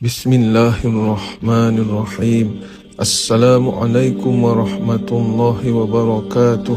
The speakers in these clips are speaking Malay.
Bismillahirrahmanirrahim. Assalamualaikum warahmatullahi wabarakatuh.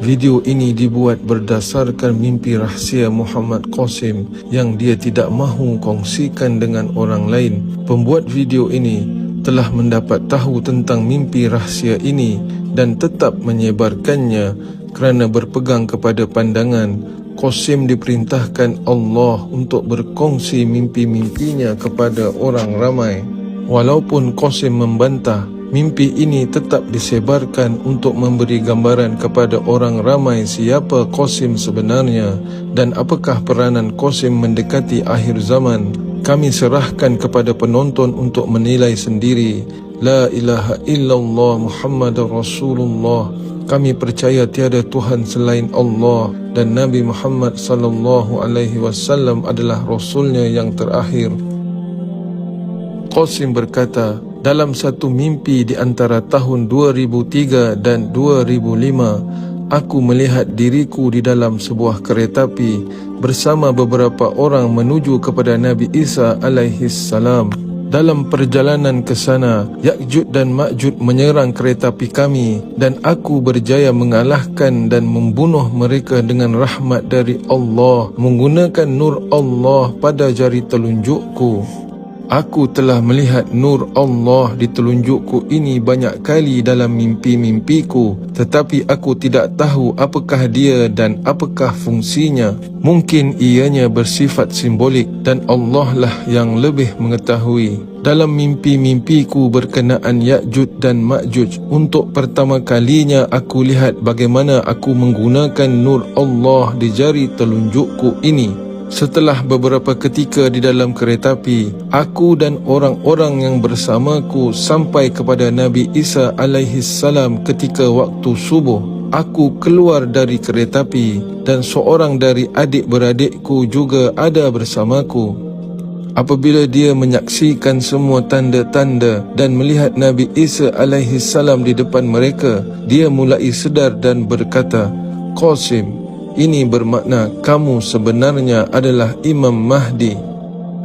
Video ini dibuat berdasarkan mimpi rahsia Muhammad Qasim yang dia tidak mahu kongsikan dengan orang lain. Pembuat video ini telah mendapat tahu tentang mimpi rahsia ini dan tetap menyebarkannya kerana berpegang kepada pandangan Qasim diperintahkan Allah untuk berkongsi mimpi-mimpinya kepada orang ramai. Walaupun Qasim membantah, mimpi ini tetap disebarkan untuk memberi gambaran kepada orang ramai siapa Qasim sebenarnya dan apakah peranan Qasim mendekati akhir zaman. Kami serahkan kepada penonton untuk menilai sendiri. La ilaha illallah Muhammadur Rasulullah. Kami percaya tiada Tuhan selain Allah dan Nabi Muhammad sallallahu alaihi wasallam adalah Rasulnya yang terakhir. Qasim berkata, dalam satu mimpi di antara tahun 2003 dan 2005, aku melihat diriku di dalam sebuah kereta api bersama beberapa orang menuju kepada Nabi Isa alaihi salam. Dalam perjalanan ke sana, Ya'juj dan Ma'juj menyerang kereta api kami dan aku berjaya mengalahkan dan membunuh mereka dengan rahmat dari Allah menggunakan nur Allah pada jari telunjukku. Aku telah melihat nur Allah di telunjukku ini banyak kali dalam mimpi-mimpiku, tetapi aku tidak tahu apakah dia dan apakah fungsinya. Mungkin ianya bersifat simbolik dan Allah lah yang lebih mengetahui. Dalam mimpi-mimpiku berkenaan Ya'juj dan Ma'juj, untuk pertama kalinya aku lihat bagaimana aku menggunakan nur Allah di jari telunjukku ini. Setelah beberapa ketika di dalam kereta api, aku dan orang-orang yang bersamaku sampai kepada Nabi Isa alaihi salam ketika waktu subuh. Aku keluar dari kereta api dan seorang dari adik-beradikku juga ada bersamaku. Apabila dia menyaksikan semua tanda-tanda dan melihat Nabi Isa alaihi salam di depan mereka, dia mulai sedar dan berkata, "Qasim, ini bermakna kamu sebenarnya adalah Imam Mahdi."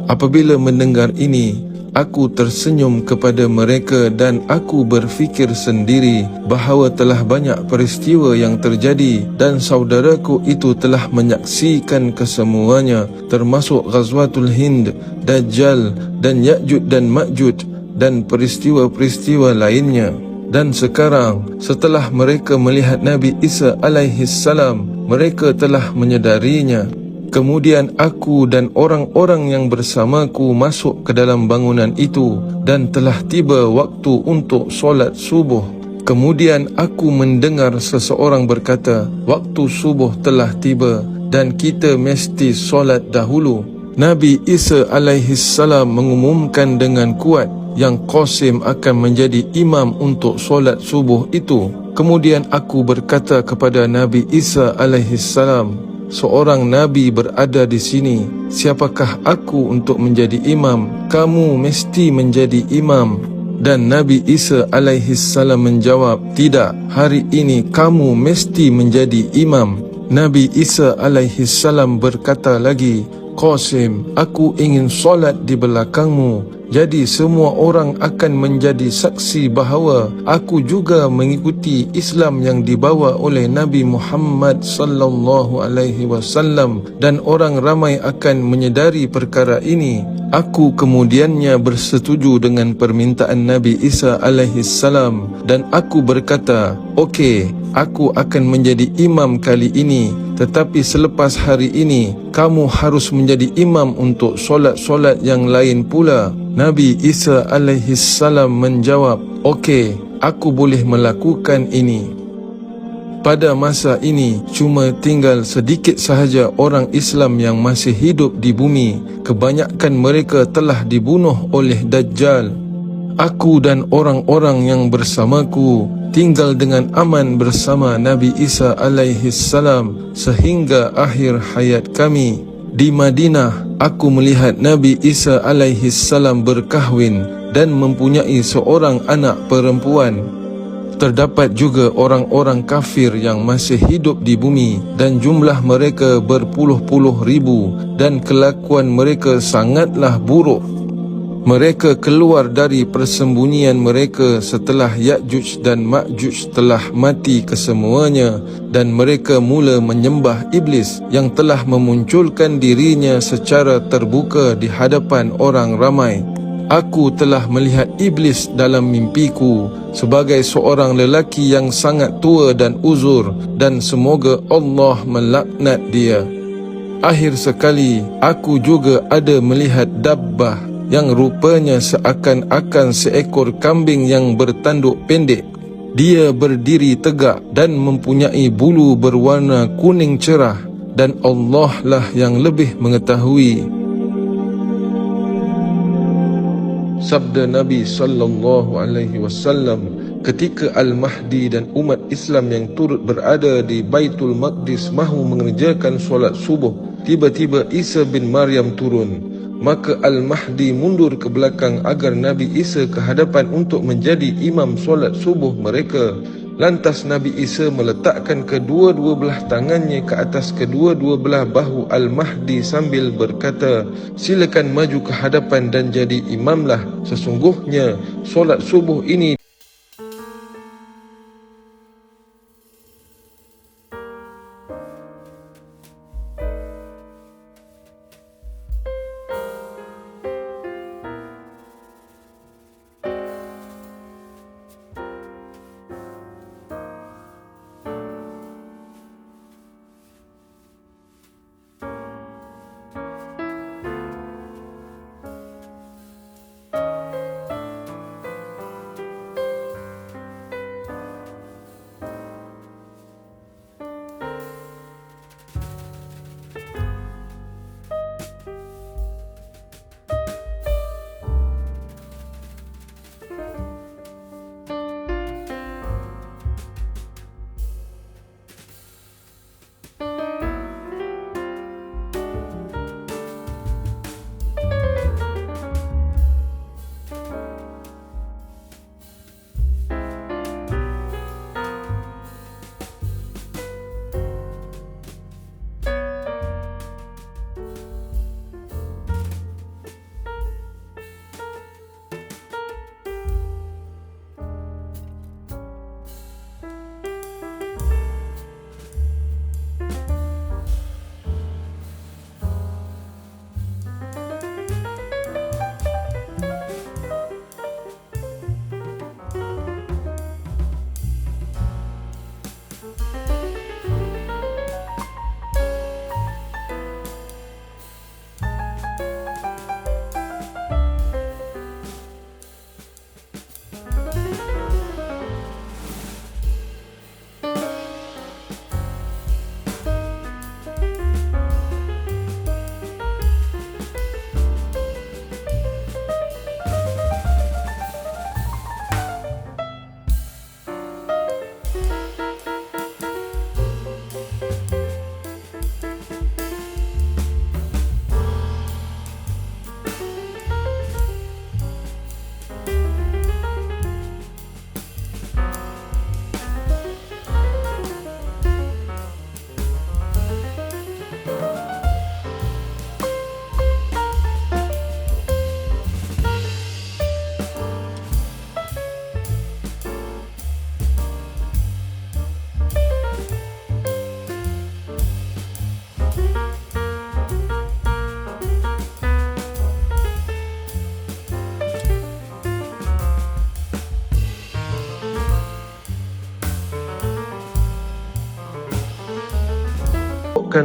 Apabila mendengar ini, aku tersenyum kepada mereka dan aku berfikir sendiri bahawa telah banyak peristiwa yang terjadi dan saudaraku itu telah menyaksikan kesemuanya, termasuk Ghazwatul Hind, Dajjal dan Ya'juj dan Ma'juj dan peristiwa-peristiwa lainnya. Dan sekarang, setelah mereka melihat Nabi Isa alaihi salam, mereka telah menyedarinya. Kemudian aku dan orang-orang yang bersamaku masuk ke dalam bangunan itu dan telah tiba waktu untuk solat subuh. Kemudian aku mendengar seseorang berkata, waktu subuh telah tiba dan kita mesti solat dahulu. Nabi Isa alaihi salam mengumumkan dengan kuat yang Qasim akan menjadi imam untuk solat subuh itu. Kemudian aku berkata kepada Nabi Isa alaihi salam, seorang Nabi berada di sini. Siapakah aku untuk menjadi imam? Kamu mesti menjadi imam. Dan Nabi Isa alaihi salam menjawab, tidak, hari ini kamu mesti menjadi imam. Nabi Isa alaihi salam berkata lagi, Qasim, aku ingin solat di belakangmu. Jadi semua orang akan menjadi saksi bahawa aku juga mengikuti Islam yang dibawa oleh Nabi Muhammad sallallahu alaihi wasallam dan orang ramai akan menyedari perkara ini. Aku kemudiannya bersetuju dengan permintaan Nabi Isa alaihi salam dan aku berkata, okey, aku akan menjadi imam kali ini, tetapi selepas hari ini kamu harus menjadi imam untuk solat-solat yang lain pula. Nabi Isa alaihi salam menjawab, okey, aku boleh melakukan ini. Pada masa ini, cuma tinggal sedikit sahaja orang Islam yang masih hidup di bumi. Kebanyakan mereka telah dibunuh oleh Dajjal. Aku dan orang-orang yang bersamaku tinggal dengan aman bersama Nabi Isa alaihi salam sehingga akhir hayat kami. Di Madinah, aku melihat Nabi Isa alaihi salam berkahwin dan mempunyai seorang anak perempuan. Terdapat juga orang-orang kafir yang masih hidup di bumi dan jumlah mereka berpuluh-puluh ribu dan kelakuan mereka sangatlah buruk. Mereka keluar dari persembunyian mereka setelah Ya'juj dan Ma'juj telah mati kesemuanya, dan mereka mula menyembah iblis yang telah memunculkan dirinya secara terbuka di hadapan orang ramai. Aku telah melihat iblis dalam mimpiku sebagai seorang lelaki yang sangat tua dan uzur, dan semoga Allah melaknat dia. Akhir sekali, aku juga ada melihat dabbah yang rupanya seakan-akan seekor kambing yang bertanduk pendek. Dia berdiri tegak dan mempunyai bulu berwarna kuning cerah, dan Allah lah yang lebih mengetahui. Sabda Nabi sallallahu alaihi wasallam, ketika Al-Mahdi dan umat Islam yang turut berada di Baitul Maqdis mahu mengerjakan solat subuh, tiba-tiba Isa bin Maryam turun. Maka Al-Mahdi mundur ke belakang agar Nabi Isa ke hadapan untuk menjadi imam solat subuh mereka. Lantas Nabi Isa meletakkan kedua-dua belah tangannya ke atas kedua-dua belah bahu Al-Mahdi sambil berkata, silakan maju ke hadapan dan jadi imamlah. Sesungguhnya solat subuh ini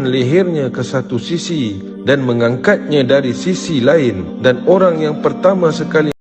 lehernya ke satu sisi dan mengangkatnya dari sisi lain, dan orang yang pertama sekali